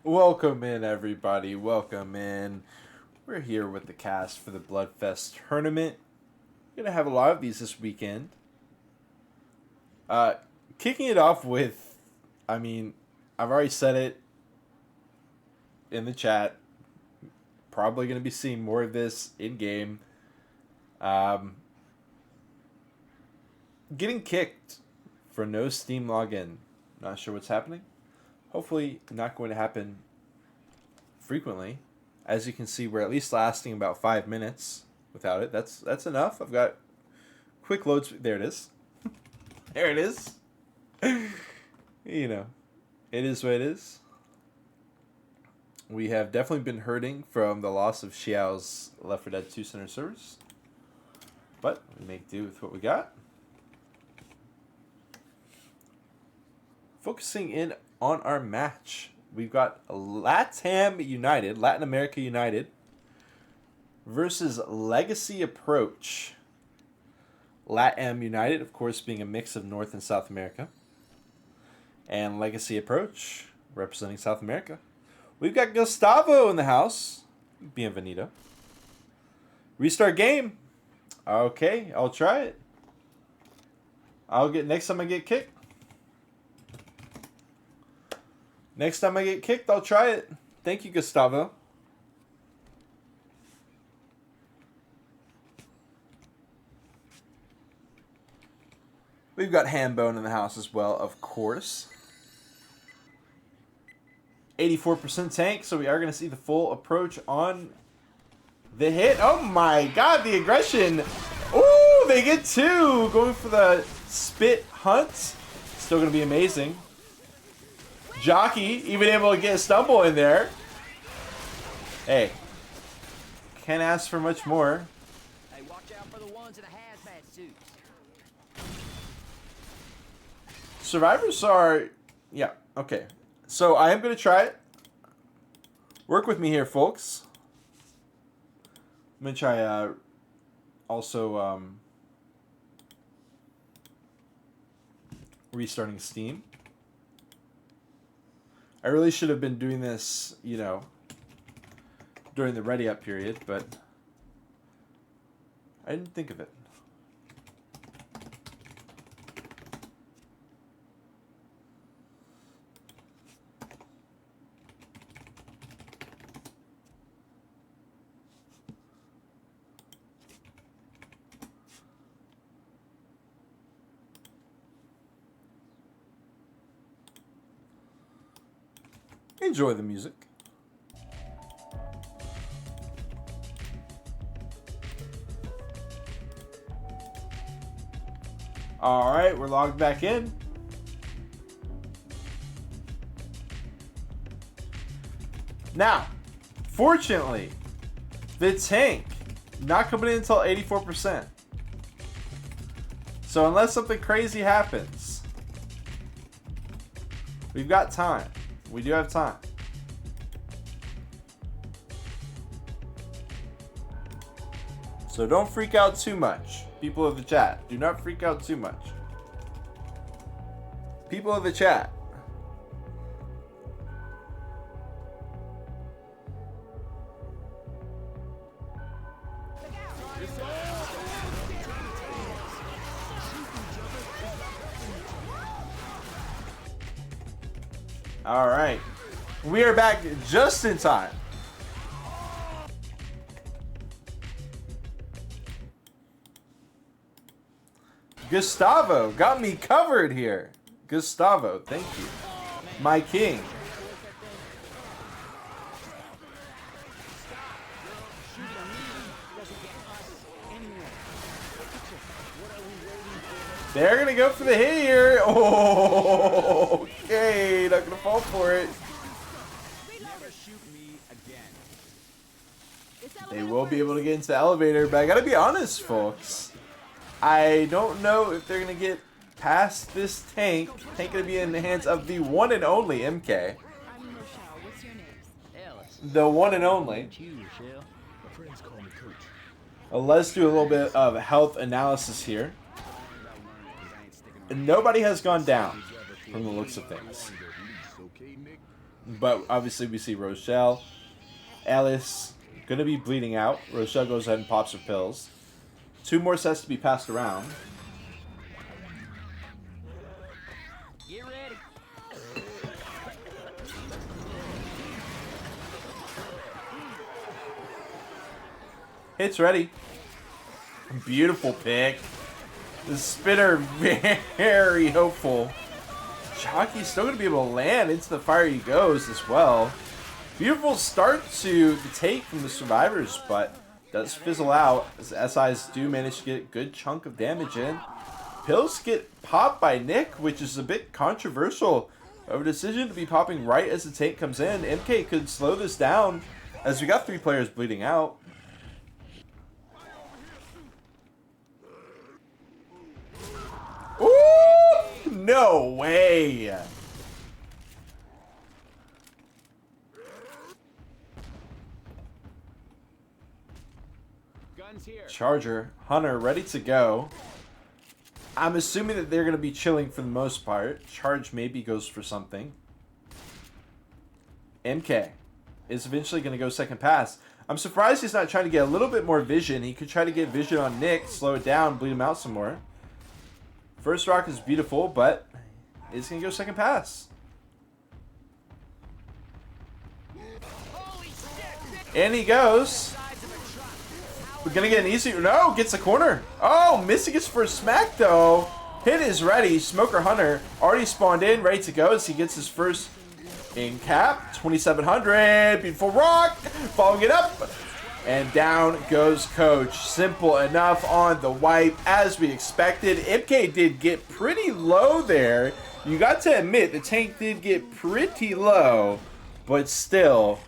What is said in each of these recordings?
Welcome in, everybody. Welcome in. We're here with the cast for the BloodFest tournament. We're going to have a lot of these this weekend. Kicking it off with, I've already said it in the chat. Probably going to be seeing more of this in-game. Getting kicked for no Steam login. Not sure what's happening. Hopefully not going to happen frequently. As you can see, we're at least lasting about 5 minutes without it. That's enough. I've got quick loads. There it is. There it is. You know, it is what it is. We have definitely been hurting from the loss of Xiao's Left 4 Dead 2 center servers. But we make do with what we got. Focusing in on our match, we've got LATAM United, Latin America United, versus Legacy Approach. LATAM United, of course, being a mix of North and South America. And Legacy Approach, representing South America. We've got Gustavo in the house. Bienvenido. Restart game. Okay, I'll try it. Next time I get kicked. Next time I get kicked, I'll try it. Thank you, Gustavo. We've got Hambone in the house as well, of course. 84% tank, so we are going to see the full approach on the hit. Oh my god, the aggression. Ooh, they get two. Going for the spit hunt. Still going to be amazing. Jockey even able to get a stumble in there. Hey, can't ask for much more. ones in the hazmat suits. Survivors are... Yeah, okay. So I am going to try it. Work with me here, folks. I'm going to try also restarting Steam. I really should have been doing this, you know, during the ready up period, but I didn't think of it. Enjoy the music. All right, we're logged back in. Now, fortunately, the tank not coming in until 84%. So unless something crazy happens, we've got time. We do have time. So don't freak out too much. People of the chat, do not freak out too much. People of the chat. All right. We are back just in time. Gustavo got me covered here. Gustavo, thank you. My king. They're going to go for the hit here. Oh, okay. Not going to fall for it. They will be able to get into the elevator, but I got to be honest, folks. I don't know if they're going to get past this tank. Tank going to be in the hands of the one and only MK. The one and only. Let's do a little bit of health analysis here. Nobody has gone down from the looks of things. But obviously we see Rochelle. Alice going to be bleeding out. Rochelle goes ahead and pops her pills. 2 more sets to be passed around. Get ready. Hits ready. Beautiful pick. The spinner very hopeful. Chalky's still going to be able to land into the fire he goes as well. Beautiful start to the take from the survivors, but does fizzle out as the SIs do manage to get a good chunk of damage in. Pills get popped by Nick, which is a bit controversial of a decision to be popping right as the tank comes in. MK could slow this down as we got 3 players bleeding out. Ooh! No way! Charger, Hunter ready to go. I'm assuming that they're going to be chilling for the most part. Charge maybe goes for something. MK is eventually going to go second pass. I'm surprised he's not trying to get a little bit more vision. He could try to get vision on Nick, slow it down, bleed him out some more. First rock is beautiful, but he's going to go second pass. And he goes. We're going to get an easy... No, gets a corner. Oh, missing his first smack, though. Hit is ready. Smoker Hunter already spawned in, ready to go as he gets his first in cap. 2,700. Beautiful rock. Following it up. And down goes Coach. Simple enough on the wipe as we expected. MK did get pretty low there. You got to admit, the tank did get pretty low. But still...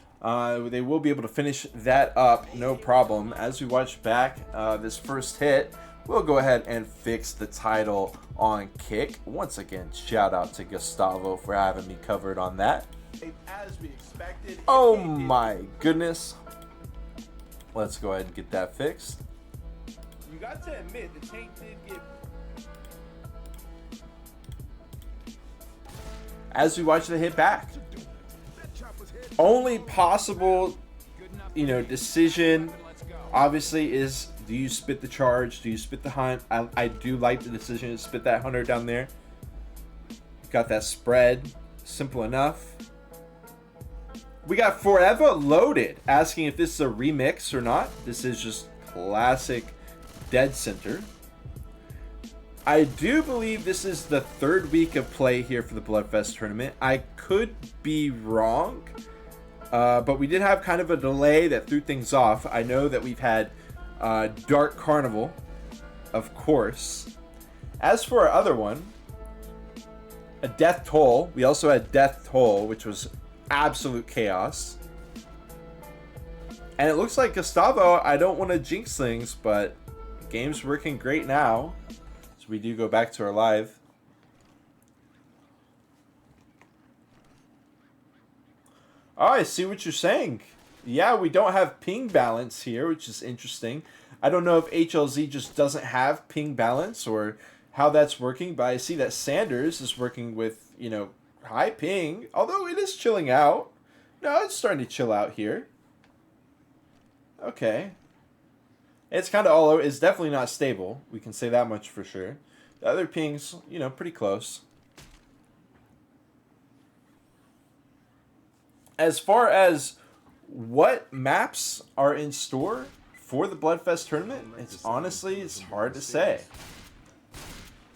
they will be able to finish that up, no problem. As we watch back this first hit, we'll go ahead and fix the title on Kick. Once again, shout out to Gustavo for having me covered on that. As we expected. Oh my goodness. Let's go ahead and get that fixed. You got to admit, the tank did get. As we watch the hit back, only possible, decision obviously is, do you spit the charge? Do you spit the hunt? I do like the decision to spit that hunter down there. Got that spread. Simple enough. We got Forever Loaded asking if this is a remix or not. This is just classic Dead Center. I do believe this is the third week of play here for the BloodFest tournament. I could be wrong, but we did have kind of a delay that threw things off. I know that we've had Dark Carnival, of course. As for our other one, a Death Toll. We also had Death Toll, which was absolute chaos. And it looks like Gustavo, I don't want to jinx things, but the game's working great now. So we do go back to our live. Oh, I see what you're saying. Yeah, we don't have ping balance here, which is interesting. I don't know if HLZ just doesn't have ping balance or how that's working, but I see that Sanders is working with, high ping, although it is chilling out. No, it's starting to chill out here. Okay. It's kind of all over. It's definitely not stable. We can say that much for sure. The other ping's, pretty close. As far as what maps are in store for the BloodFest tournament, it's hard to say.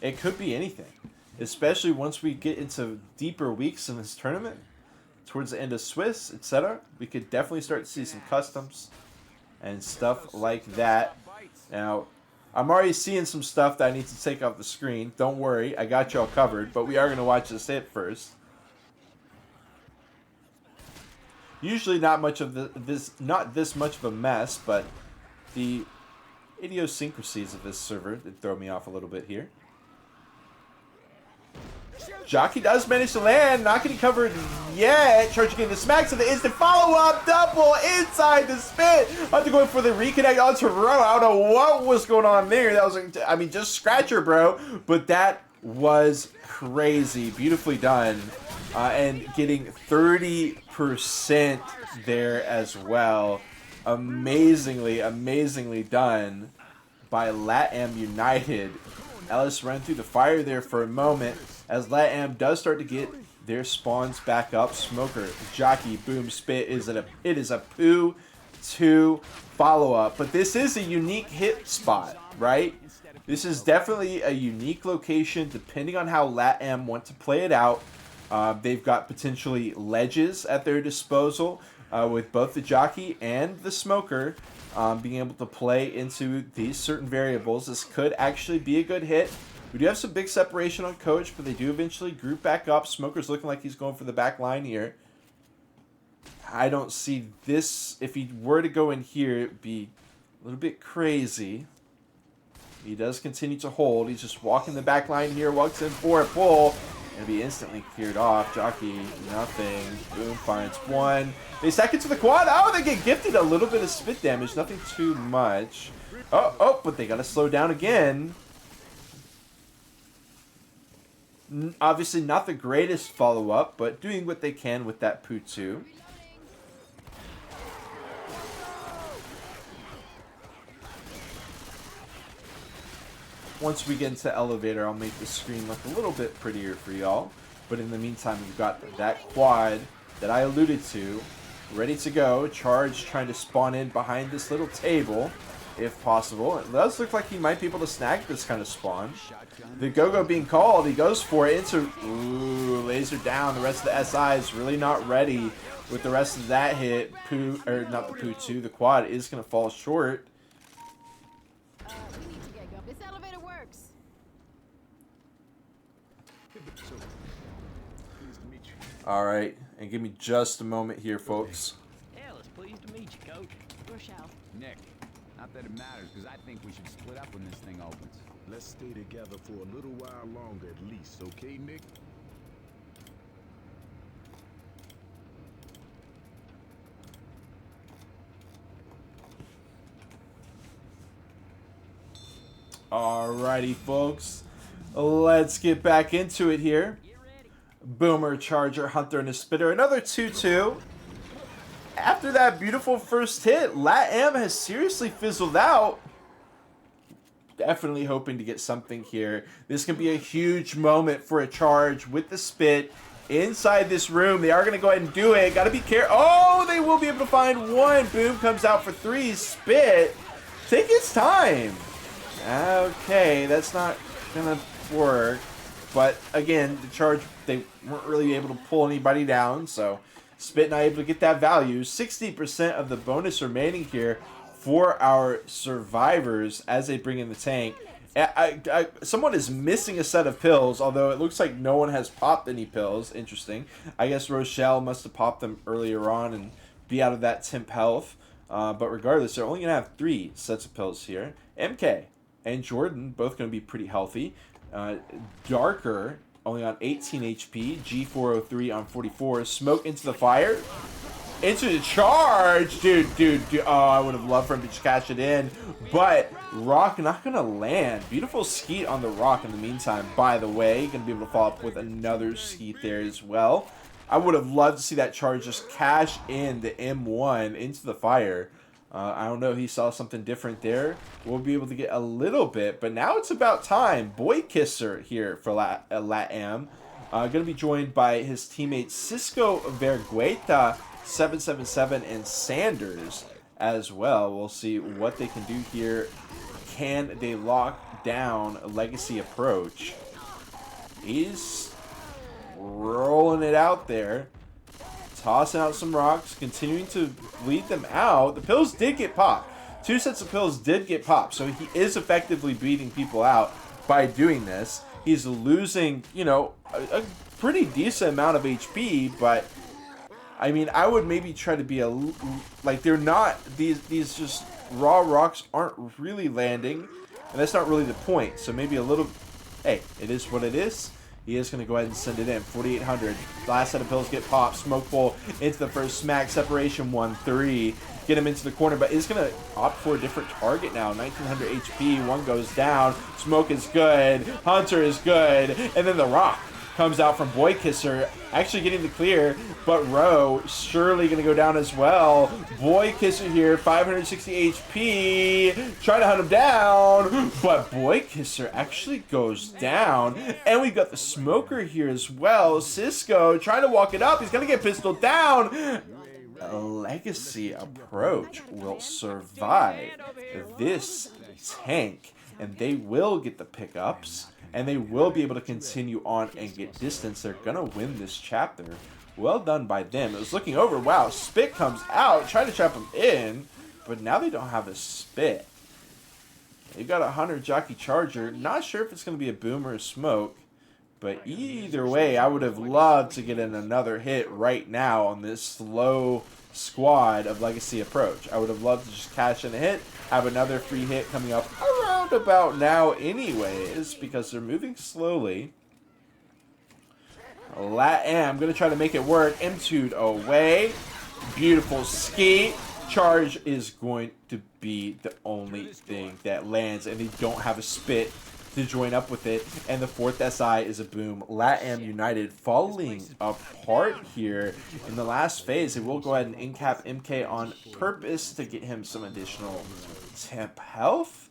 It could be anything, especially once we get into deeper weeks in this tournament, towards the end of Swiss, etc. We could definitely start to see some customs and stuff like that. Now, I'm already seeing some stuff that I need to take off the screen. Don't worry, I got y'all covered, but we are going to watch this hit first. Usually not much of not this much of a mess, but the idiosyncrasies of this server did throw me off a little bit here. Jockey does manage to land, not getting covered yet. Charging in the smack, so the instant follow-up double inside the spit. Hunter going for the reconnect onto Row. I don't know what was going on there. That was, just scratcher, bro. But that was crazy. Beautifully done. And getting 30% there as well. Amazingly done by LATAM United. Ellis ran through the fire there for a moment as LATAM does start to get their spawns back up. Smoker, Jockey, boom, spit. It is a Poo 2 follow-up. But this is a unique hit spot, right? This is definitely a unique location depending on how LATAM want to play it out. They've got potentially ledges at their disposal with both the Jockey and the Smoker being able to play into these certain variables. This could actually be a good hit. We do have some big separation on Coach, but they do eventually group back up. Smoker's looking like he's going for the back line here. I don't see this. If he were to go in here, it would be a little bit crazy. He does continue to hold. He's just walking the back line here, walks in for a pull. Going to be instantly cleared off. Jockey, nothing. Boom, finds one. They stack it to the quad. Oh, they get gifted a little bit of spit damage. Nothing too much. Oh, but they got to slow down again. Obviously not the greatest follow-up, but doing what they can with that Poo 2. Once we get into Elevator, I'll make the screen look a little bit prettier for y'all. But in the meantime, we've got that quad that I alluded to, ready to go. Charge trying to spawn in behind this little table, if possible. It does look like he might be able to snag this kind of spawn. The go-go being called, he goes for it into, ooh, laser down. The rest of the SI is really not ready with the rest of that hit. Poo, or not the Poo 2, the quad is going to fall short. This elevator works. All right, and give me just a moment here, folks. Hell, it's pleased to meet you, Coach. Rochelle. Nick. Not that it matters, because I think we should split up when this thing opens. Let's stay together for a little while longer at least, okay, Nick? Alrighty, folks. Let's get back into it here. Boomer, Charger, Hunter, and a Spitter. Another 2-2. After that beautiful first hit, LATAM has seriously fizzled out. Definitely hoping to get something here. This can be a huge moment for a Charge with the Spit inside this room. They are going to go ahead and do it. Got to be careful. Oh, they will be able to find one. Boom comes out for 3. Spit. Take its time. Okay, that's not going to work. But again, the Charge, they weren't really able to pull anybody down. So Spit not able to get that value. 60% of the bonus remaining here for our survivors as they bring in the tank. Someone is missing a set of pills, although it looks like no one has popped any pills. Interesting. I guess Rochelle must have popped them earlier on and be out of that temp health. But regardless, they're only going to have 3 sets of pills here. MK and Jordan both going to be pretty healthy. Darker only on 18 HP. G403 on 44. Smoke into the fire. Into the Charge. Dude. Oh, I would have loved for him to just cash it in. But Rock not going to land. Beautiful skeet on the Rock in the meantime, by the way. Going to be able to follow up with another skeet there as well. I would have loved to see that Charge just cash in the M1 into the fire. I don't know. He saw something different there. We'll be able to get a little bit. But now it's about time. Boy Kisser here for LATAM. Going to be joined by his teammates Cisco Vergueta, 777, and Sanders as well. We'll see what they can do here. Can they lock down a Legacy Approach? He's rolling it out there. Tossing out some rocks, continuing to lead them out. The pills did get popped. 2 sets of pills did get popped, so he is effectively beating people out by doing this. He's losing, you know, a pretty decent amount of HP, but I mean, I would maybe try to be like, they're not, these just raw rocks aren't really landing, and that's not really the point. So maybe a little, hey, it is what it is. He is going to go ahead and send it in. 4,800. Last set of pills get popped. Smoke Bowl into the first smack. Separation 1-3. Get him into the corner, but is going to opt for a different target now. 1,900 HP. One goes down. Smoke is good. Hunter is good. And then the Rock comes out from Boy Kisser, actually getting the clear, but Rowe surely going to go down as well. Boy Kisser here, 560 HP, trying to hunt him down, but Boy Kisser actually goes down, and we've got the Smoker here as well. Cisco trying to walk it up, he's going to get pistoled down. A Legacy Approach will survive this tank, and they will get the pickups. And they will be able to continue on and get distance. They're going to win this chapter. Well done by them. It was looking over. Wow, Spit comes out, trying to trap him in. But now they don't have a Spit. They've got a Hunter Jockey Charger. Not sure if it's going to be a Boom or a Smoke. But either way, I would have loved to get in another hit right now on this slow squad of Legacy Approach. I would have loved to just cash in a hit, have another free hit coming up around about now anyways, because they're moving slowly. LATAM going to try to make it work. M2'd away. Beautiful skate. Charge is going to be the only thing that lands, and they don't have a Spit to join up with it, and the 4th SI is a Boom. LATAM United falling apart here in the last phase. They will go ahead and in-cap MK on purpose to get him some additional temp health.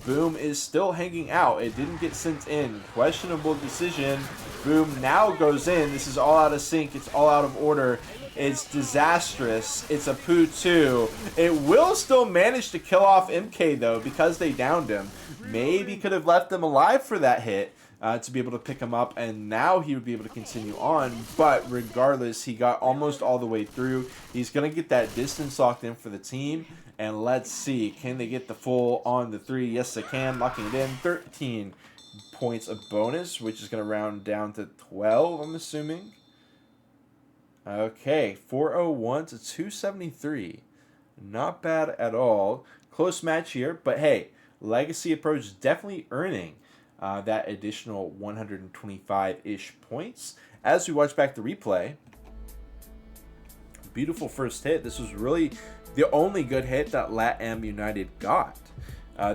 Boom is still hanging out. It didn't get sent in. Questionable decision. Boom now goes in. This is all out of sync. It's all out of order. It's disastrous. It's a poo 2. It will still manage to kill off MK though, because they downed him. Maybe could have left him alive for that hit to be able to pick him up, and now he would be able to continue on. But regardless, he got almost all the way through. He's going to get that distance locked in for the team. And let's see, can they get the full on the 3? Yes, they can. Locking it in. 13 points of bonus, which is going to round down to 12, I'm assuming. Okay, 401 to 273. Not bad at all. Close match here, but hey, Legacy Approach definitely earning that additional 125-ish points. As we watch back the replay, beautiful first hit. This was really the only good hit that LATAM United got.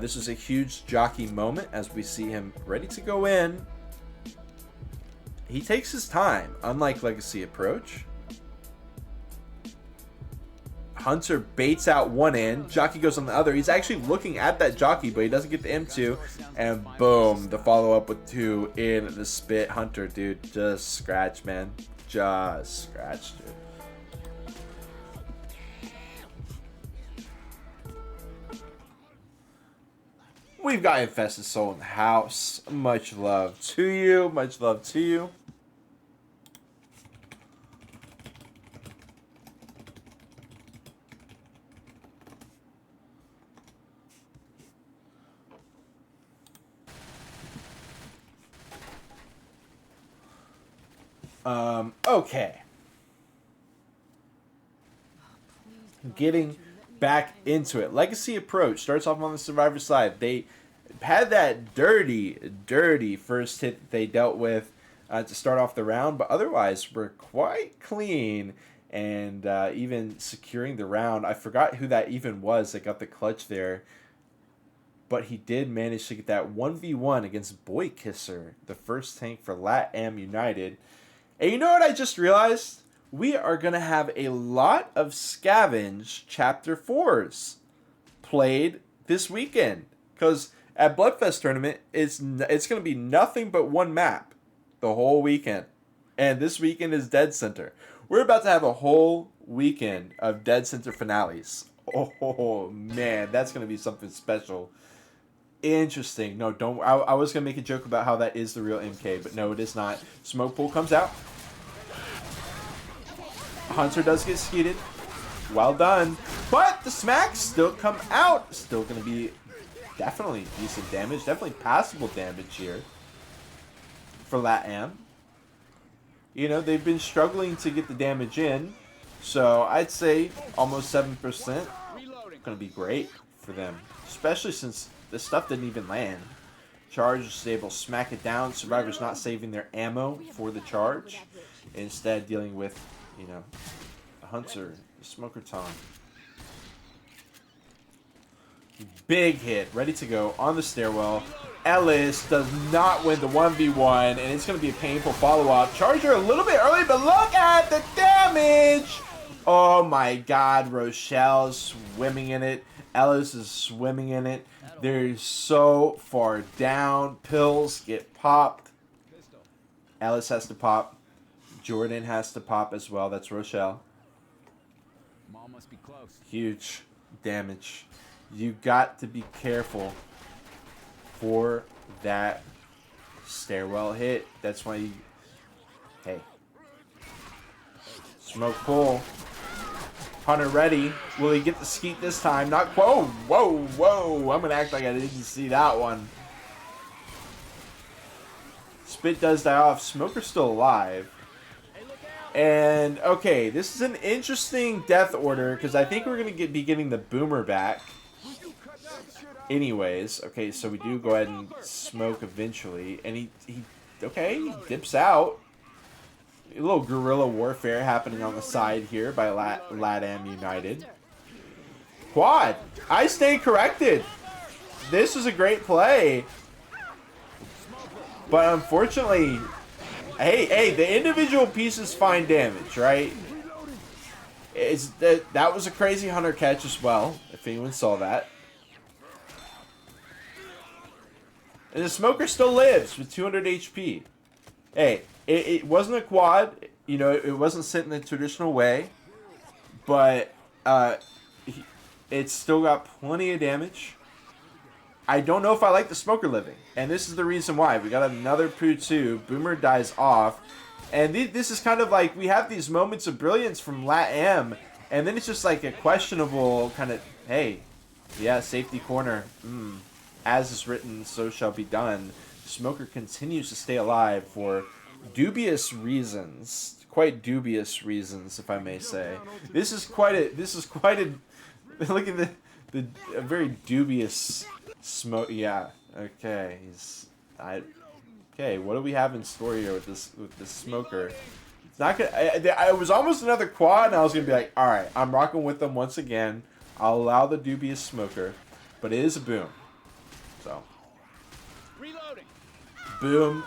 This is a huge jockey moment as we see him ready to go in. He takes his time, unlike Legacy Approach. Hunter baits out one end. Jockey goes on the other. He's actually looking at that jockey, but he doesn't get the M2. And boom, the follow-up with 2 in the spit. Hunter, dude, just scratch, man. Just scratch, dude. We've got Infested Soul in the house. Much love to you. Much love to you. Okay. Getting back into it. Legacy Approach starts off on the Survivor side. They had that dirty first hit that they dealt with to start off the round, but otherwise were quite clean and even securing the round. I forgot who that even was that got the clutch there, but he did manage to get that 1v1 against Boy Kisser, the first tank for LATAM United. And you know what I just realized? We are going to have a lot of Scavenge Chapter 4s played this weekend. Because at BloodFest tournament, it's going to be nothing but one map the whole weekend. And this weekend is Dead Center. We're about to have a whole weekend of Dead Center finales. Oh, man, that's going to be something special. Interesting. No, don't. I was going to make a joke about how that is the real MK, but no, it is not. Smoke pool comes out. Hunter does get skeeted. Well done. But the smacks still come out. Still going to be definitely decent damage. Definitely passable damage here for LATAM. You know, they've been struggling to get the damage in. So I'd say almost 7%. Going to be great for them. Especially since this stuff didn't even land. Charge is able to smack it down. Survivor's not saving their ammo for the charge. Instead dealing with, you know, the Hunter, the Smoker Tom. Big hit, ready to go on the stairwell. Ellis does not win the 1v1, and it's going to be a painful follow-up. Charger a little bit early, but look at the damage! Oh my god, Rochelle swimming in it. Ellis is swimming in it. They're so far down. Pills get popped. Ellis has to pop. Jordan has to pop as well. That's Rochelle. Mall must be close. Huge damage. You got to be careful for that stairwell hit. That's why you... Hey. Smoke pull. Hunter ready. Will he get the skeet this time? Not... Whoa, whoa, whoa. I'm going to act like I didn't see that one. Spit does die off. Smoker's still alive. And, okay, this is an interesting death order because I think we're going to be getting the Boomer back. Anyways, okay, so we do go ahead and smoke eventually. And he dips out. A little guerrilla warfare happening on the side here by LATAM United. Quad! I stay corrected! This was a great play. But unfortunately... Hey, the individual pieces find damage, right? That was a crazy Hunter catch as well, if anyone saw that. And the Smoker still lives with 200 HP. Hey, it wasn't a quad. You know, it wasn't sent in the traditional way. But it's still got plenty of damage. I don't know if I like the Smoker living. And this is the reason why. We got another Poo 2. Boomer dies off. And this is kind of like, we have these moments of brilliance from LATAM. And then it's just like a questionable kind of, hey, yeah, safety corner. As is written, so shall be done. Smoker continues to stay alive for dubious reasons. Quite dubious reasons, if I may say. This is quite a look at a very dubious smoke. Yeah. Okay. Okay. What do we have in store here with this smoker? It's not gonna. I was almost another quad, and I was gonna be like, all right, I'm rocking with them once again. I'll allow the dubious smoker, but it is a boom. So. Reloading. Boom.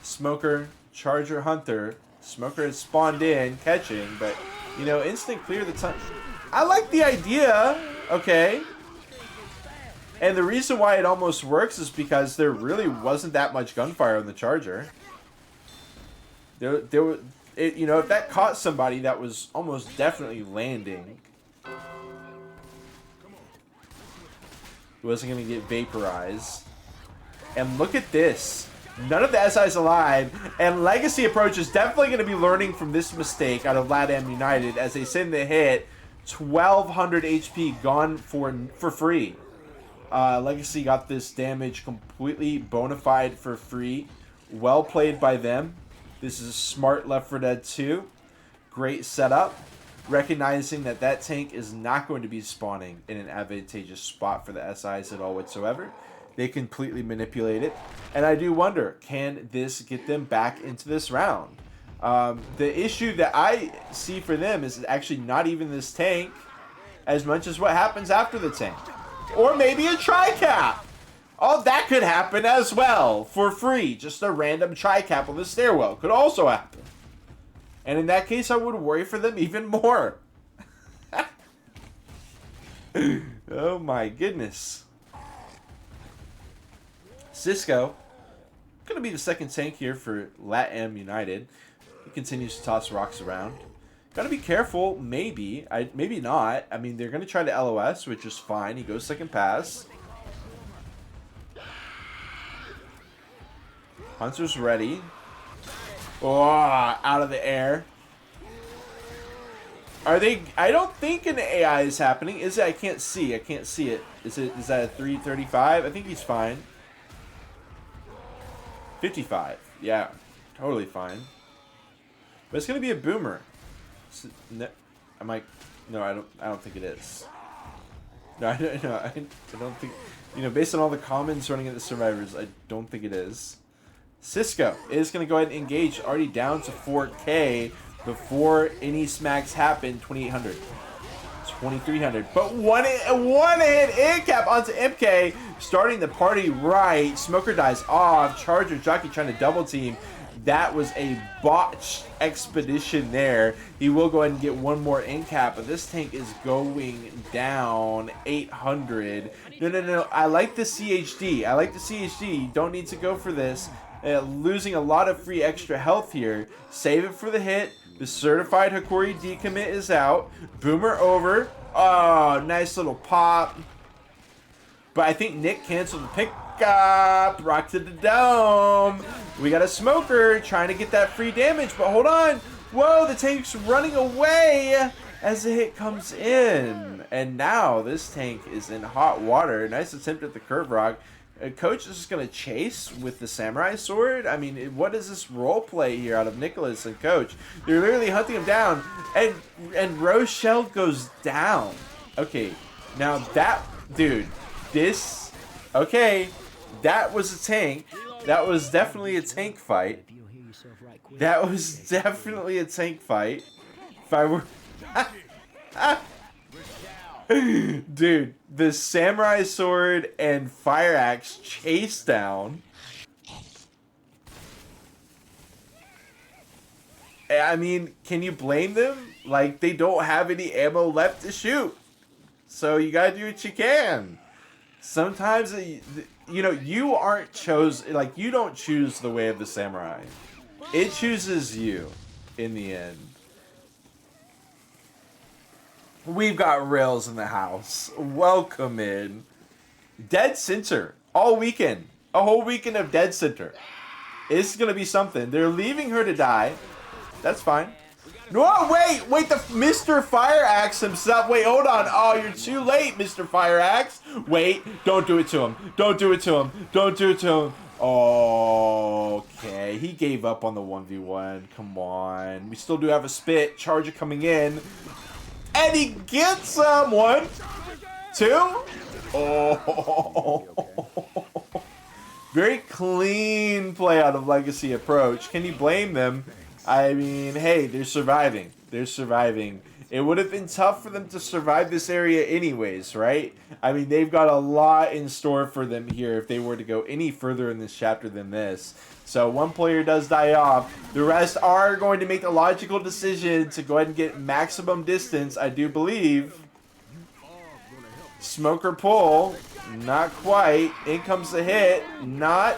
Smoker. Charger. Hunter. Smoker has spawned in, catching, but you know, instant clear the time. I like the idea. Okay. And the reason why it almost works is because there really wasn't that much gunfire on the Charger. You know, if that caught somebody, that was almost definitely landing. He wasn't going to get vaporized. And look at this. None of the SI's alive. And Legacy Approach is definitely going to be learning from this mistake out of LATAM United as they send the hit. 1,200 HP gone for free. Legacy got this damage completely bona fide for free. Well played by them. This is a smart Left 4 Dead 2. Great setup. Recognizing that that tank is not going to be spawning in an advantageous spot for the SIs at all whatsoever. They completely manipulate it. And I do wonder, can this get them back into this round? The issue that I see for them is actually not even this tank as much as what happens after the tank. Or maybe a tri-cap. Oh, that could happen as well for free. Just a random tri-cap on the stairwell could also happen. And in that case, I would worry for them even more. Oh my goodness. Cisco, going to be the second tank here for LATAM United. He continues to toss rocks around. Got to be careful, maybe. Maybe not. I mean, they're going to try to LOS, which is fine. He goes second pass. Hunter's ready. Oh, out of the air. Are they... I don't think an AI is happening. Is it? I can't see. I can't see it. Is that a 335? I think he's fine. 55. Yeah, totally fine. But it's gonna be a boomer. No, no, I don't think it is. No, I don't think. You know, based on all the comments running at the survivors, I don't think it is. Cisco is gonna go ahead and engage. Already down to 4K before any smacks happen. 2,800. 2,300. But one hit in cap onto MK, starting the party right. Smoker dies off. Charger Jockey trying to double team. That was a botched expedition there. He will go ahead and get one more in cap, but this tank is going down 800. No. I like the CHD. I like the CHD. Don't need to go for this. Losing a lot of free extra health here. Save it for the hit. The certified Hikori decommit is out. Boomer over. Oh, nice little pop. But I think Nick canceled the pickup. Rock to the dome. We got a smoker trying to get that free damage. But hold on. Whoa, the tank's running away as the hit comes in. And now this tank is in hot water. Nice attempt at the curve rock. Coach is just going to chase with the samurai sword. I mean, what is this role play here out of Nicholas and Coach? They're literally hunting him down, and Rochelle goes down. Okay, now that dude, okay, that was a tank. That was definitely a tank fight. That was definitely a tank fight. If I were. Dude, the samurai sword and fire axe chase down. I mean, can you blame them? Like, they don't have any ammo left to shoot. So you gotta do what you can. Sometimes, you know, you aren't chosen, like, you don't choose the way of the samurai. It chooses you in the end. We've got rails in the house. Welcome in. Dead Center. All weekend. A whole weekend of Dead Center. It's going to be something. They're leaving her to die. That's fine. No, wait, the Mr. Fire Axe himself. Wait, hold on. Oh, you're too late, Mr. Fire Axe. Wait, don't do it to him. Don't do it to him. Don't do it to him. Okay, he gave up on the 1v1. Come on. We still do have a spit. Charger coming in. And he gets someone. 2. Oh. Very clean play out of Legacy Approach. Can you blame them? I mean, hey, they're surviving. They're surviving. It would have been tough for them to survive this area anyways, right? I mean, they've got a lot in store for them here if they were to go any further in this chapter than this. So one player does die off. The rest are going to make the logical decision to go ahead and get maximum distance, I do believe. Smoker pull. Not quite. In comes the hit. Not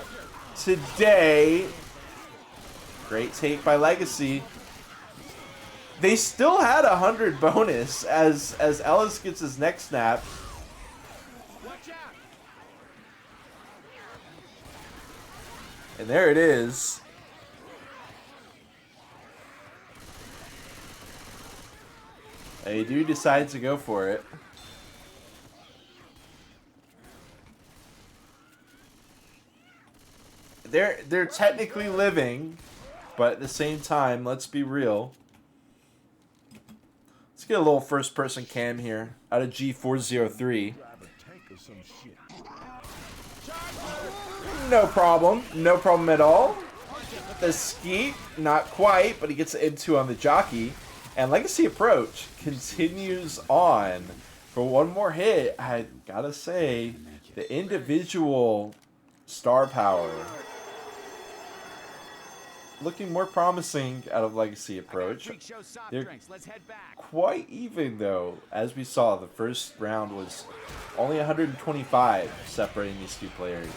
today. Great take by Legacy. They still had 100 bonus as Ellis gets his next snap. And there it is. They do decide to go for it. They're technically living, but at the same time, let's be real. Let's get a little first-person cam here out of G403. No problem. No problem at all. The skeet, not quite, but he gets an M2 on the jockey. And Legacy Approach continues on for one more hit. I gotta say, the individual star power looking more promising out of Legacy Approach. They're quite even though, as we saw, the first round was only 125 separating these two players.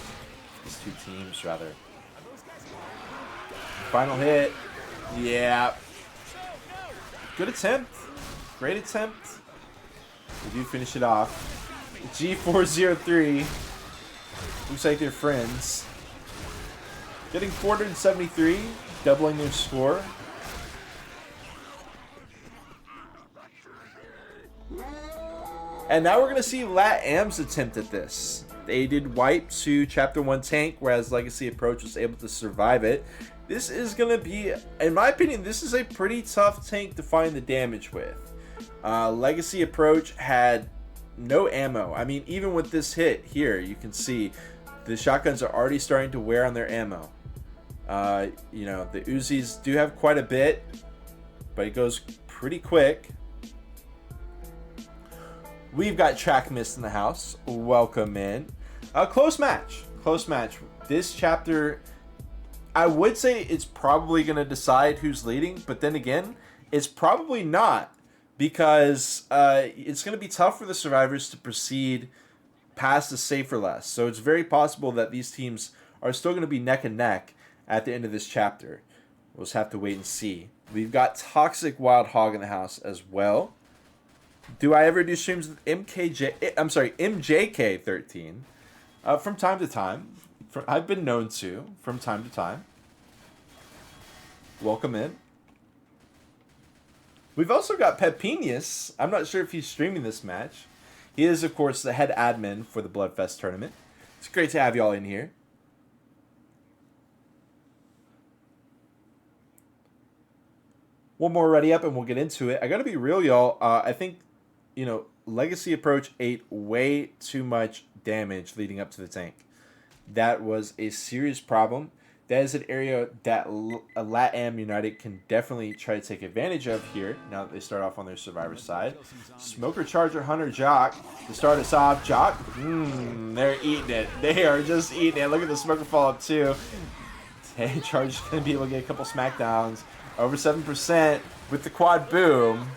These two teams, rather. Final hit. Yeah. Good attempt. Great attempt. We do finish it off. G403. Looks like they're friends. Getting 473. Doubling their score. And now we're going to see LATAM's attempt at this. They did wipe to Chapter 1 tank, whereas Legacy Approach was able to survive it. This is going to be, in my opinion, this is a pretty tough tank to find the damage with. Legacy Approach had no ammo. I mean, even with this hit here, you can see the shotguns are already starting to wear on their ammo. You know, the Uzis do have quite a bit, but it goes pretty quick. We've got Track Mist in the house. Welcome in. Close match. Close match. This chapter, I would say it's probably going to decide who's leading, but then again, it's probably not, because it's going to be tough for the survivors to proceed past the Save for Less. So it's very possible that these teams are still going to be neck and neck at the end of this chapter. We'll just have to wait and see. We've got Toxic Wild Hog in the house as well. Do I ever do streams with MJK13? From time to time. I've been known to, from time to time. Welcome in. We've also got Pepinius. I'm not sure if he's streaming this match. He is, of course, the head admin for the BloodFest tournament. It's great to have y'all in here. One more ready up and we'll get into it. I gotta be real, y'all. I think, you know, Legacy Approach ate way too much damage leading up to the tank. That was a serious problem. That is an area that LATAM United can definitely try to take advantage of here, now that they start off on their survivor side. Smoker, Charger, Hunter, Jock to start us off. Jock, they're eating it. They are just eating it. Look at the Smoker fall up too. Hey, Charger's going to be able to get a couple smackdowns. Over 7% with the quad boom.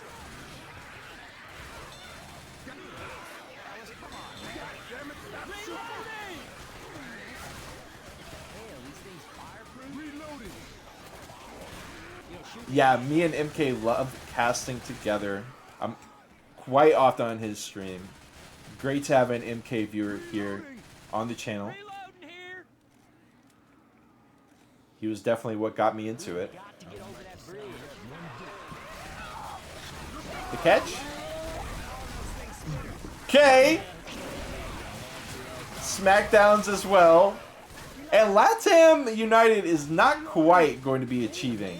Yeah, me and MK love casting together. I'm quite often on his stream. Great to have an MK viewer here on the channel. He was definitely what got me into it. The catch. Okay. Smackdowns as well. And LATAM United is not quite going to be achieving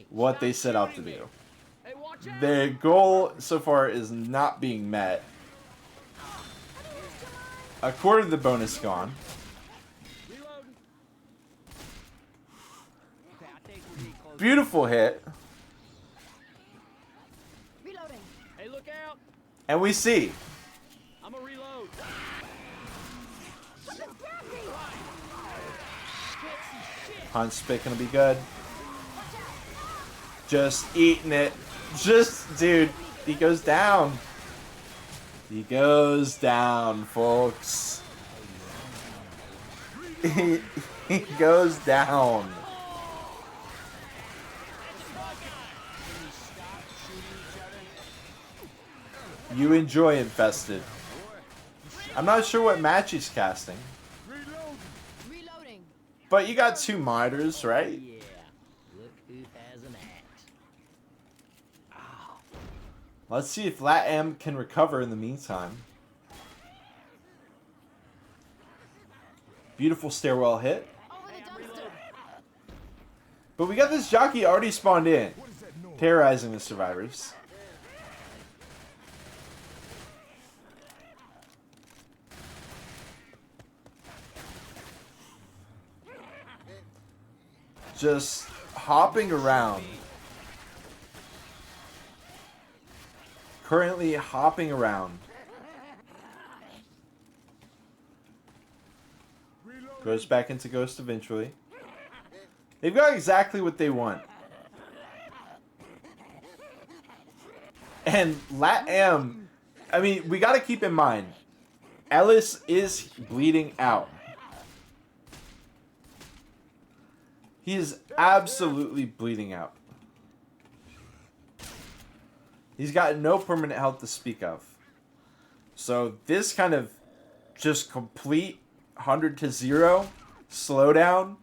what they set out to do. Their goal so far is not being met. A quarter of the bonus gone. Reloading. Okay, I think we're getting close. Beautiful hit. Reloading. Hey, look out. And we see. I'm a reload. Hunt spit gonna be good. Just eating it. Just, dude, he goes down. He goes down, folks. He goes down. You enjoy Infested. I'm not sure what match he's casting. Reloading. But you got 2 miters, right? Yeah. Look who has an axe. Let's see if LATAM can recover in the meantime. Beautiful stairwell hit. Over the dumpster. But we got this jockey already spawned in, terrorizing the survivors. Just hopping around. Currently hopping around. Goes back into Ghost eventually. They've got exactly what they want. And LATAM, I mean, we got to keep in mind, Ellis is bleeding out. He is absolutely bleeding out. He's got no permanent health to speak of. So this kind of just complete 100 to 0 slowdown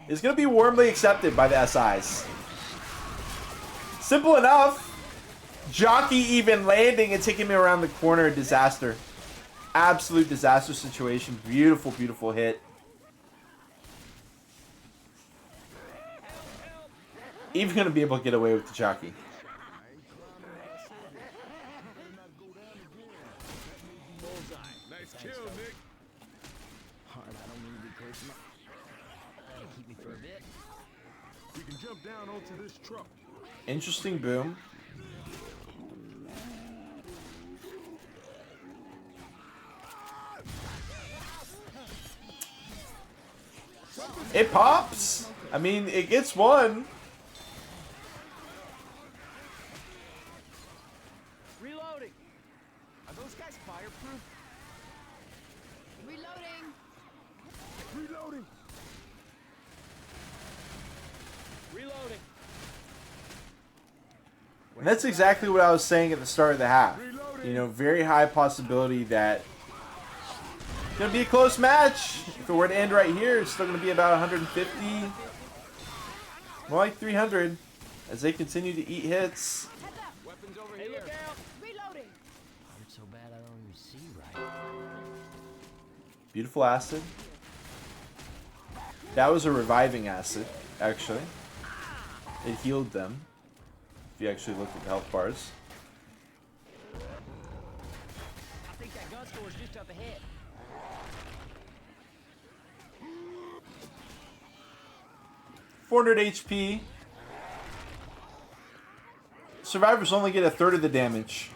is going to be warmly accepted by the SIs. Simple enough. Jockey even landing and taking me around the corner. Disaster. Absolute disaster situation. Beautiful, beautiful hit. Even going to be able to get away with the jockey. Nice kill, Nick. Hard, I don't mean to be close enough. Keep me for a bit. We can jump down onto this truck. Interesting boom. It pops. I mean, it gets one. Reloading. Are those guys fireproof? Reloading. Reloading. Reloading. And that's exactly what I was saying at the start of the half. You know, very high possibility that it's going to be a close match. If it were to end right here, it's still going to be about 150. More like 300 as they continue to eat hits. Heads up. Weapons over here. Look out. Reloading. Hurt so bad I don't even see right. Beautiful acid. That was a reviving acid, actually. It healed them. If you actually look at the health bars. I think that gun store's just up ahead. .400 HP. Survivors only get a third of the damage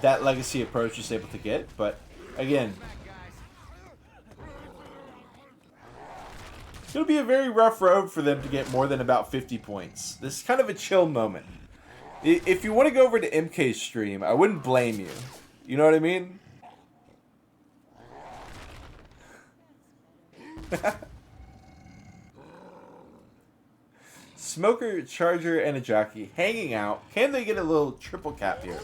that Legacy Approach is able to get, but again, it's going to be a very rough road for them to get more than about 50 points. This is kind of a chill moment. If you want to go over to MK's stream, I wouldn't blame you. You know what I mean? Smoker, Charger, and a Jockey hanging out. Can they get a little triple cap here?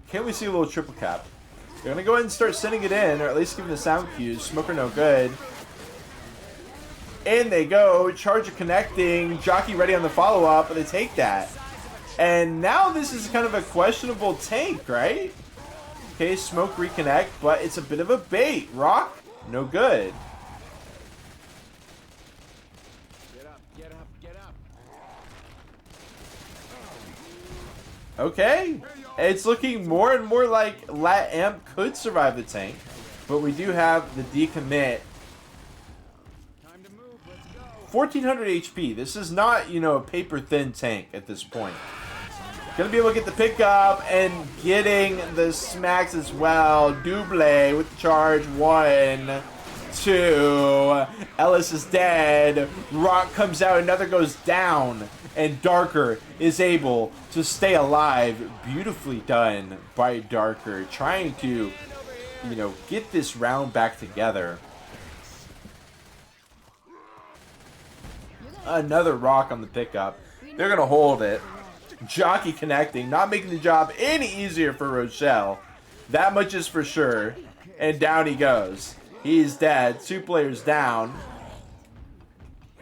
Can we see a little triple cap? They're going to go ahead and start sending it in, or at least giving the sound cues. Smoker no good. In they go. Charger connecting. Jockey ready on the follow-up, but they take that. And now this is kind of a questionable tank, right? Okay, Smoke reconnect, but it's a bit of a bait. Rock, no good. Get up, get up, get up. Okay. It's looking more and more like LATAM could survive the tank. But we do have the decommit. Time to move. Let's go. 1400 HP. This is not, you know, a paper-thin tank at this point. Gonna be able to get the pickup and getting the smacks as well. Double with the charge. 1, 2. Ellis is dead. Rock comes out. Another goes down. And Darker is able to stay alive. Beautifully done by Darker. Trying to, you know, get this round back together. Another rock on the pickup. They're going to hold it. Jockey connecting. Not making the job any easier for Rochelle. That much is for sure. And down he goes. He's dead. 2 players down.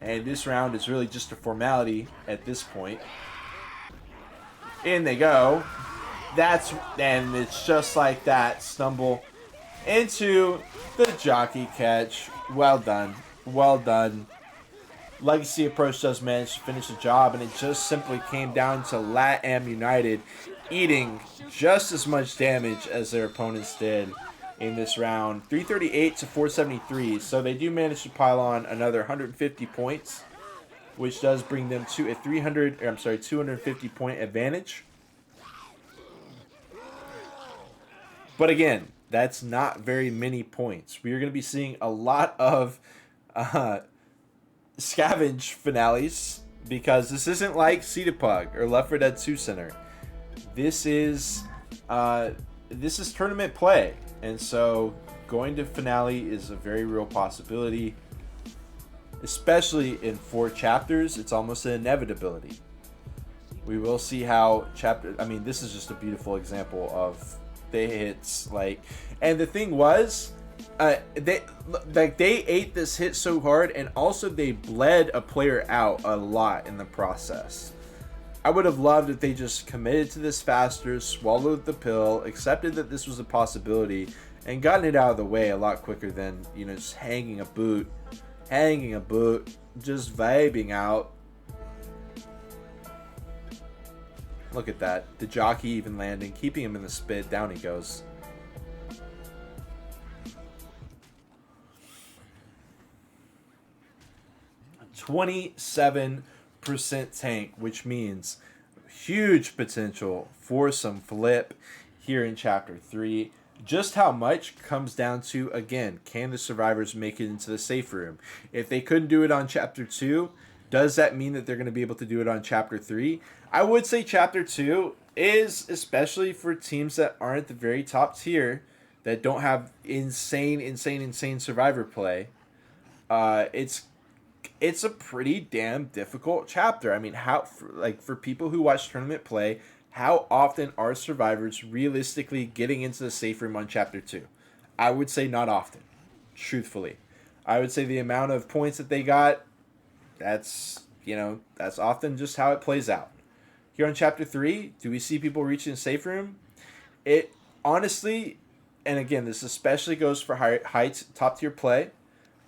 And this round is really just a formality at this point. In they go. And it's just like that. Stumble into the jockey catch. Well done. Well done. Legacy Approach does manage to finish the job, and it just simply came down to LATAM United eating just as much damage as their opponents did in this round. 338 to 473, so they do manage to pile on another 150 points, which does bring them to a 250 point advantage. But again, that's not very many points. We are going to be seeing a lot of scavenge finales, because this isn't like Pug or Left 4 Dead 2 Center. This is tournament play, and so going to finale is a very real possibility, especially in 4 chapters. It's almost an inevitability. We will see how this is just a beautiful example of the hits, and the thing was, they ate this hit so hard, and also they bled a player out a lot in the process. I would have loved if they just committed to this faster, swallowed the pill, accepted that this was a possibility, and gotten it out of the way a lot quicker than, you know, just hanging a boot, just vibing out. Look at that. The jockey even landing, keeping him in the spit. Down he goes. $27 tank, which means huge potential for some flip here in Chapter 3. Just how much comes down to, again, can the survivors make it into the safe room? If they couldn't do it on Chapter 2, does that mean that they're going to be able to do it on Chapter 3? I would say Chapter 2 is, especially for teams that aren't the very top tier, that don't have insane survivor play, it's a pretty damn difficult chapter. I mean, for people who watch tournament play, how often are survivors realistically getting into the safe room on Chapter 2? I would say not often, truthfully. I would say the amount of points that they got, that's often just how it plays out. Here on Chapter 3, do we see people reaching the safe room? It honestly, and again, this especially goes for heights, top tier play,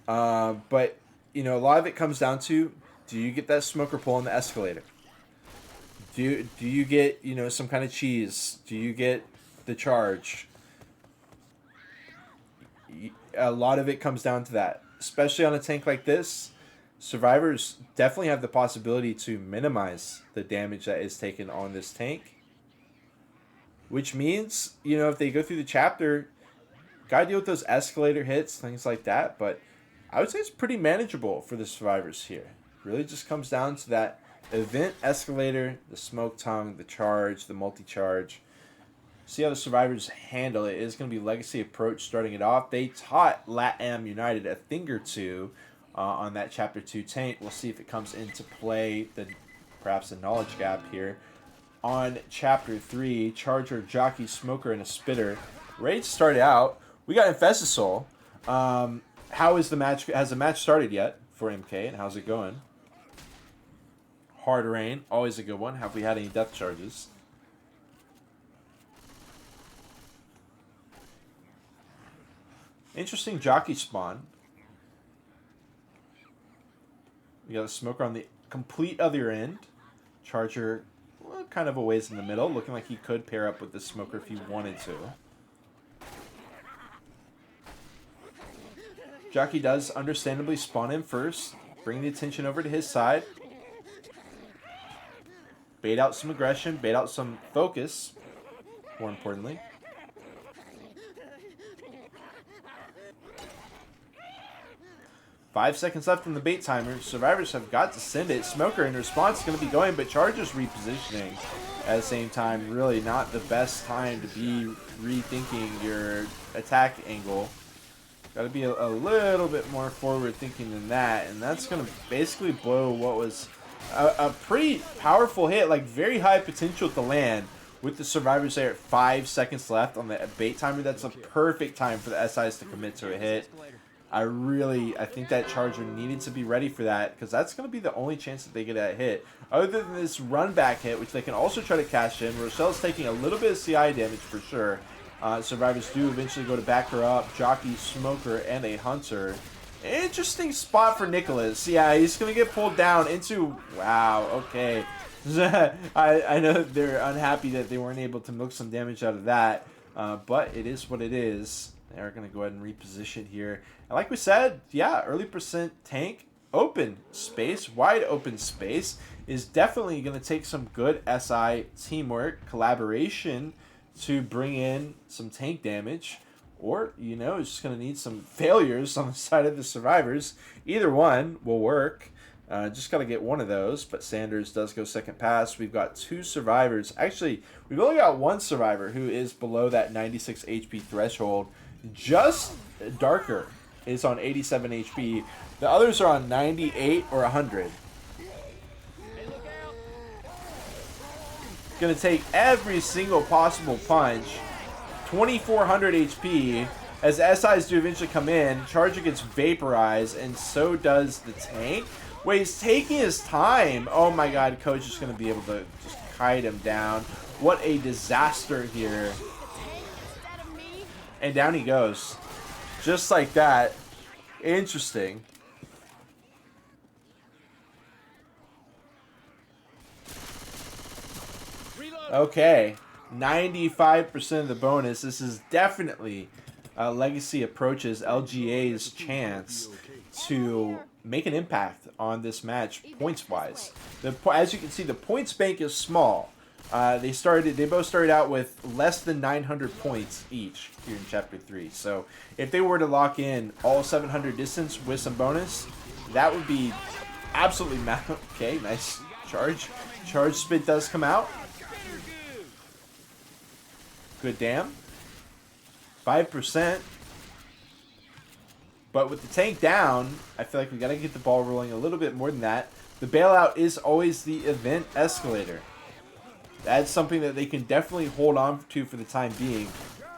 but you know, a lot of it comes down to, do you get that smoker pull on the escalator? Do you get, you know, some kind of cheese? Do you get the charge? A lot of it comes down to that. Especially on a tank like this, survivors definitely have the possibility to minimize the damage that is taken on this tank. Which means, you know, if they go through the chapter, gotta deal with those escalator hits, things like that, but I would say it's pretty manageable for the survivors here. Really just comes down to that event escalator, the smoke tongue, the charge, the multi-charge. See how the survivors handle it. It's going to be Legacy Approach starting it off. They taught LATAM United a thing or two on that Chapter 2 tank. We'll see if it comes into play, perhaps a knowledge gap here. On Chapter 3, Charger, Jockey, Smoker, and a Spitter. Ready to start it out. We got Infestisol. How is the match? Has the match started yet for MK, and how's it going? Hard Rain, always a good one. Have we had any death charges? Interesting jockey spawn. We got a smoker on the complete other end. Charger, well, kind of a ways in the middle, looking like he could pair up with the Smoker if he wanted to. Jockey does understandably spawn in first, bring the attention over to his side. Bait out some aggression, bait out some focus, more importantly. Five seconds left on the bait timer. Survivors have got to send it. Smoker in response is going to be going, but Charger's repositioning at the same time. Really not the best time to be rethinking your attack angle. Got to be a little bit more forward thinking than that, and that's going to basically blow what was a pretty powerful hit, like very high potential to land with the Survivors there at 5 seconds left on the bait timer. That's a perfect time for the SIs to commit to a hit. I think that Charger needed to be ready for that, because that's going to be the only chance that they get that hit. Other than this run back hit, which they can also try to cash in. Rochelle's taking a little bit of CI damage for sure. Survivors do eventually go to back her up. Jockey, Smoker, and a Hunter. Interesting spot for Nicholas. Yeah, he's going to get pulled down into... Wow, okay. I know they're unhappy that they weren't able to milk some damage out of that. But it is what it is. They're going to go ahead and reposition here. And like we said, yeah, early percent tank, open space, wide open space is definitely going to take some good SI teamwork, collaboration to bring in some tank damage. Or, you know, it's just going to need some failures on the side of the Survivors. Either one will work. Just got to get one of those. But Sanders does go second pass. We've got 2 Survivors. Actually, we've only got 1 Survivor who is below that 96 HP threshold. Just Darker is on 87 HP. The others are on 98 or 100. Going to take every single possible punch. 2400 HP. As the SIs do eventually come in, Charger gets vaporized, and so does the tank. Wait, he's taking his time. Oh my god, Coach is going to be able to just kite him down. What a disaster here. And down he goes. Just like that. Interesting. Okay. 95% of the bonus. This is definitely Legacy Approach's LGA's chance to make an impact on this match points-wise. As you can see, the points bank is small. They both started out with less than 900 points each here in Chapter 3. So if they were to lock in all 700 distance with some bonus, that would be absolutely massive. Okay, nice charge. Charge spit does come out. Good damn. 5%. But with the tank down, I feel like we got to get the ball rolling a little bit more than that. The bailout is always the event escalator. That's something that they can definitely hold on to for the time being.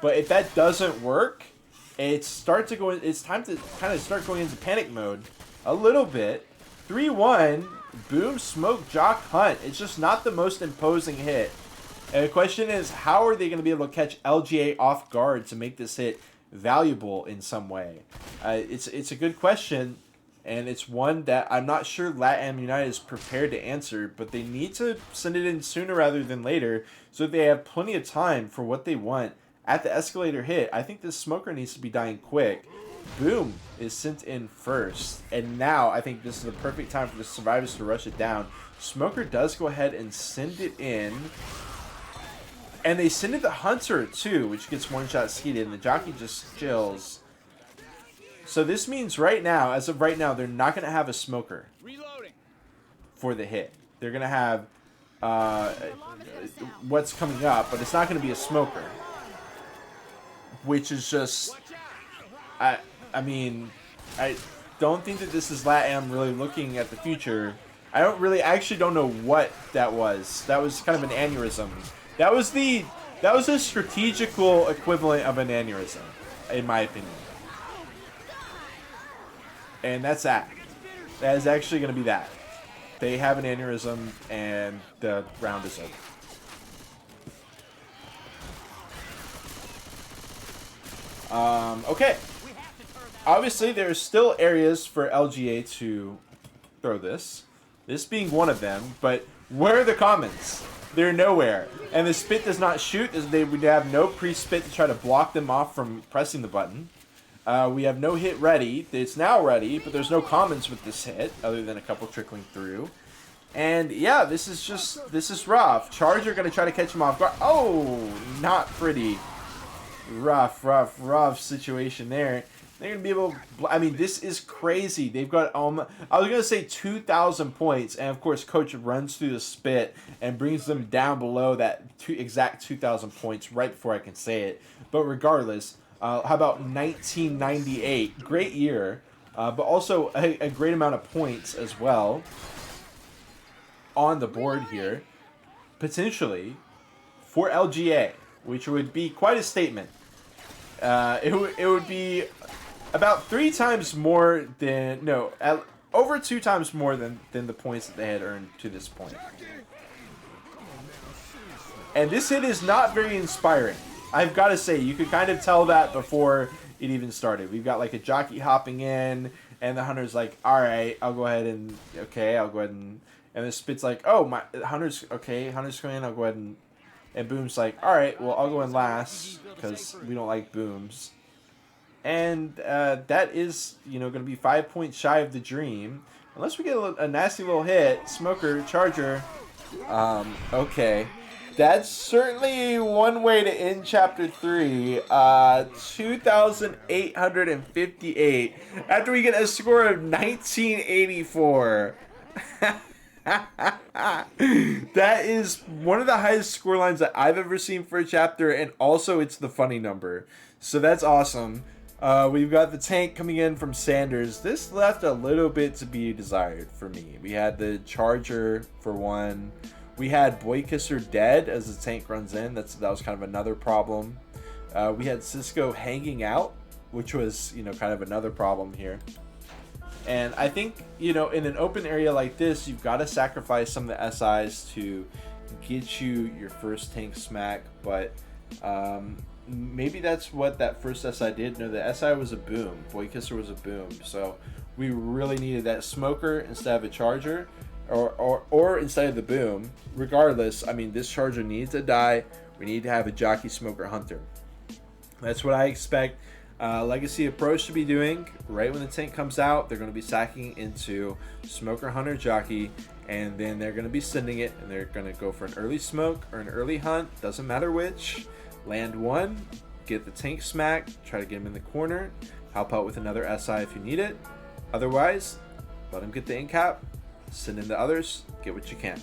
But if that doesn't work, it's time to kind of start going into panic mode a little bit. 3-1, boom, smoke, jock, hunt. It's just not the most imposing hit. And the question is, how are they going to be able to catch LGA off guard to make this hit valuable in some way? It's a good question, and it's one that I'm not sure LATAM United is prepared to answer, but they need to send it in sooner rather than later so that they have plenty of time for what they want at the escalator hit. I think this Smoker needs to be dying quick. Boom is sent in first, and now I think this is the perfect time for the Survivors to rush it down. Smoker does go ahead and send it in. And they send it the Hunter, too, which gets one-shot seated, and the Jockey just chills. So this means right now, as of right now, they're not going to have a Smoker for the hit. They're going to have what's coming up, but it's not going to be a Smoker. Which is just... I mean, I don't think that this is LATAM really looking at the future. I actually don't know what that was. That was kind of an aneurysm. That was a strategical equivalent of an aneurysm, in my opinion. And that's that. That is actually going to be that. They have an aneurysm, and the round is over. Okay. Obviously, there's still areas for LGA to throw this. This being one of them, but where are the comments? They're nowhere. And the spit does not shoot. They would have no pre-spit to try to block them off from pressing the button. We have no hit ready. It's now ready, but there's no commons with this hit, other than a couple trickling through. And yeah, this is rough. Charger gonna try to catch him off guard. Oh, not pretty. Rough situation there. They're gonna be able to, I mean, this is crazy. They've got I was gonna say 2,000 points, and of course Coach runs through the spit and brings them down below that exact 2,000 points right before I can say it. But regardless, how about 1998? Great year, but also a great amount of points as well on the board here, potentially for LGA, which would be quite a statement. It would be about 3 times more than, no, over 2 times more than the points that they had earned to this point. And this hit is not very inspiring. I've got to say, you could kind of tell that before it even started. We've got like a jockey hopping in, and the hunter's like, all right, I'll go ahead and, and the spit's like, oh, my hunter's coming in, I'll go ahead and Boom's like, all right, well, I'll go in last because we don't like Booms. And that is, going to be 5 points shy of the dream. Unless we get a nasty little hit. Smoker, Charger. Okay. That's certainly one way to end Chapter 3. 2,858. After we get a score of 1984. That is one of the highest score lines that I've ever seen for a chapter, and also it's the funny number. So that's awesome. We've got the tank coming in from Sanders. This left a little bit to be desired for me. We had the Charger for one. We had Boy Kisser dead as the tank runs in. That was kind of another problem. We had Cisco hanging out, which was, kind of another problem here. And I think, in an open area like this, you've got to sacrifice some of the SIs to get you your first tank smack. But maybe that's what that first SI did. No, the SI was a boom. Boy Kisser was a boom. So we really needed that smoker instead of a charger. Or instead of the boom. Regardless, I mean, this charger needs to die. We need to have a jockey, smoker, hunter. That's what I expect Legacy Approach to be doing. Right when the tank comes out, they're going to be sacking into smoker, hunter, jockey, and then they're going to be sending it, and they're going to go for an early smoke or an early hunt, doesn't matter which. Land one, get the tank smack, try to get him in the corner, help out with another SI if you need it. Otherwise, let him get the in cap, send in the others, get what you can.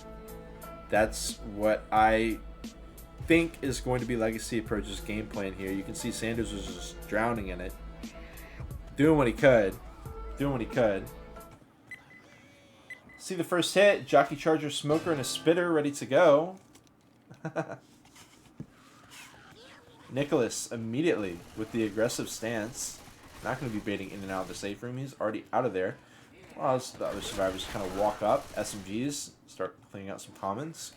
That's what I think is going to be Legacy Approach's game plan here. You can see Sanders was just drowning in it, doing what he could. See the first hit, jockey, charger, smoker, and a spitter ready to go. Nicholas immediately with the aggressive stance. Not going to be baiting in and out of the safe room. He's already out of there. Well, the other survivors kind of walk up. SMGs start cleaning out some commons.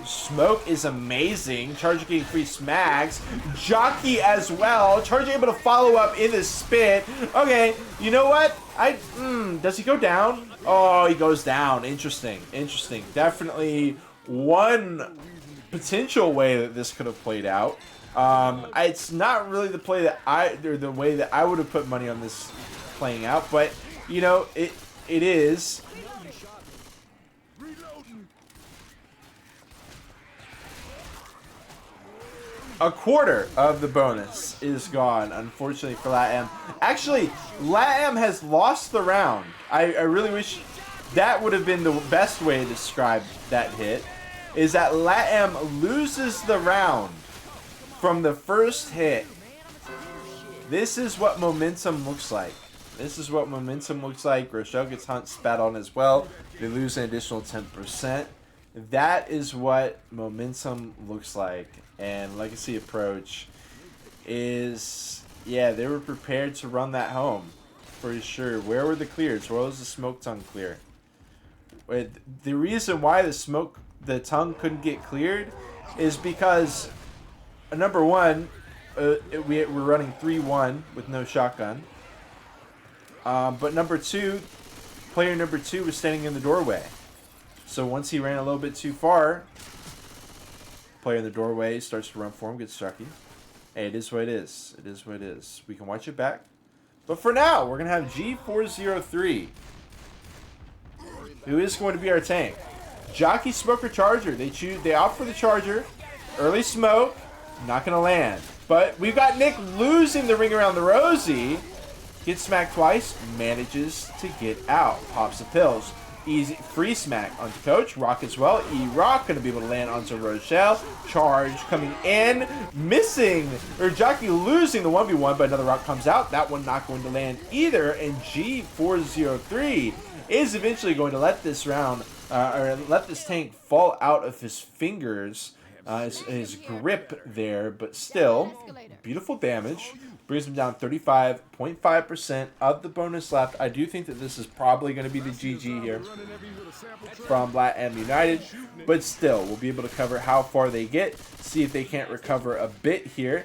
Smoke is amazing. Charger getting free smacks. Jockey as well. Charger able to follow up in the spit. Okay, you know what? Does he go down? Oh, he goes down. Interesting. Definitely one potential way that this could have played out. It's not really the way that I would have put money on this playing out, but it is. A quarter of the bonus is gone, unfortunately, for LATAM. Actually, LATAM has lost the round. I really wish that would have been the best way to describe that hit, is that LATAM loses the round from the first hit. This is what momentum looks like. Rochelle gets Hunt spat on as well. They lose an additional 10%. That is what momentum looks like. And Legacy Approach is, they were prepared to run that home for sure. Where were the clears? Where was the smoke tongue clear? The reason why the tongue couldn't get cleared is because number one, we're running 3-1 with no shotgun. But player number two was standing in the doorway. So once he ran a little bit too far, player in the doorway starts to run for him, gets Chucky. Hey, it is what it is. It is what it is. We can watch it back. But for now, we're going to have G403, who is going to be our tank. Jockey, Smoker, Charger. They opt for the Charger. Early smoke. Not going to land. But we've got Nick losing the ring around the Rosie. Gets smacked twice. Manages to get out. Pops the pills. Easy free smack onto Coach. Rock as well. E-Rock going to be able to land onto Rochelle. Charge coming in. Missing. Or Jockey losing the 1v1, but another Rock comes out. That one not going to land either. And G403 is eventually going to let this round, or let this tank fall out of his fingers. His grip there, but still, beautiful damage. Brings him down 35.5% of the bonus left. I do think that this is probably going to be the GG here from LATAM United, but still, we'll be able to cover how far they get, see if they can't recover a bit here.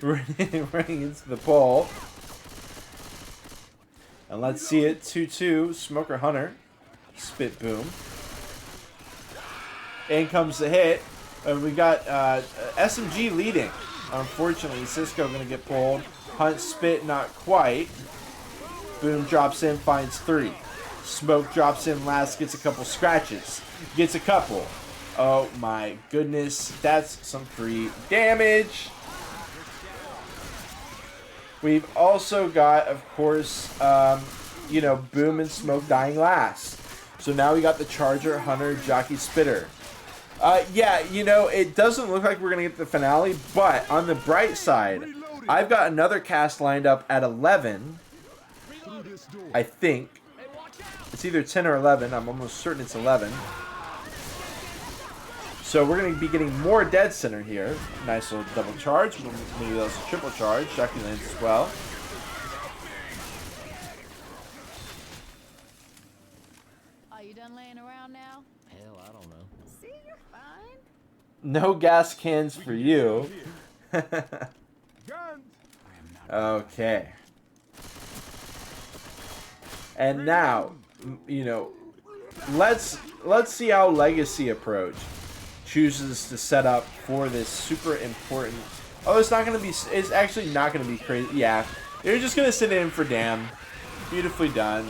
Running into the pole. And let's see it, 2-2, Smoker Hunter, Spit Boom. In comes the hit. We got SMG leading. Unfortunately, Cisco going to get pulled. Hunt Spit, not quite. Boom drops in, finds 3. Smoke drops in last, gets a couple scratches. Gets a couple. Oh my goodness. That's some free damage. We've also got, of course, you know, Boom and Smoke dying last. So now we got the Charger, Hunter, Jockey, Spitter. Yeah, you know, it doesn't look like we're going to get the finale, but on the bright side, I've got another cast lined up at 11, I think. It's either 10 or 11. I'm almost certain it's 11. So we're going to be getting more Dead Center here. Nice little double charge. Maybe that's a triple charge. Jockey lands as well. Are you done laying around now? Hell, I don't know. See, you're fine. No gas cans for you. Okay. And now, you know, let's see how Legacy Approach chooses to set up for this super important. Oh, it's not gonna be. It's actually not gonna be crazy. Yeah, they're just gonna sit in for Damn. Beautifully done.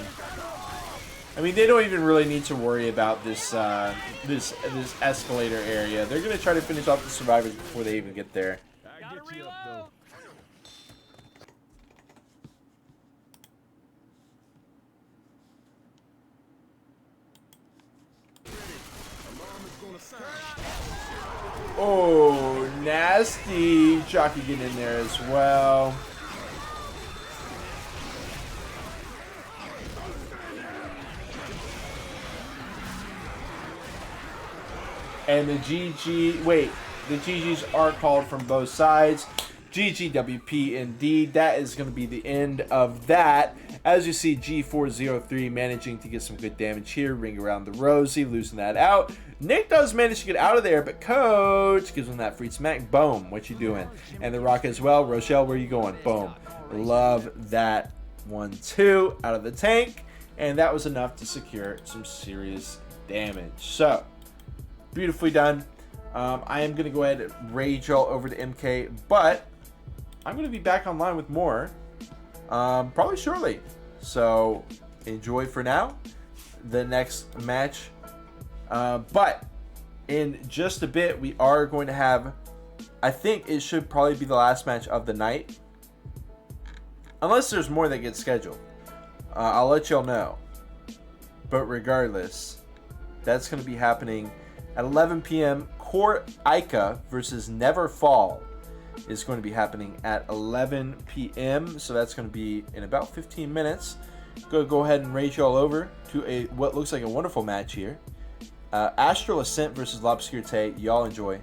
I mean, they don't even really need to worry about this this escalator area. They're gonna try to finish off the survivors before they even get there. Gotta reload. Oh, nasty! Jockey getting in there as well. And the GG, wait, the GGs are called from both sides. GGWP indeed. That is going to be the end of that. As you see, G403 managing to get some good damage here. Ring around the Rosie, losing that out. Nick does manage to get out of there, but Coach gives him that free smack. Boom. What you doing? And the Rock as well. Rochelle, where you going? Boom. Love that one too. Out of the tank. And that was enough to secure some serious damage. So, beautifully done. I am going to go ahead and rage all over to MK, but I'm going to be back online with more probably shortly. So enjoy for now the next match. But in just a bit, we are going to have, I think it should probably be the last match of the night. Unless there's more that get scheduled. I'll let y'all know. But regardless, that's going to be happening at 11 p.m. Core Ica versus Never Fall is going to be happening at 11 p.m. So that's going to be in about 15 minutes. Go ahead and rage y'all over to what looks like a wonderful match here. Astral Ascent versus L'Obscurité. Y'all enjoy.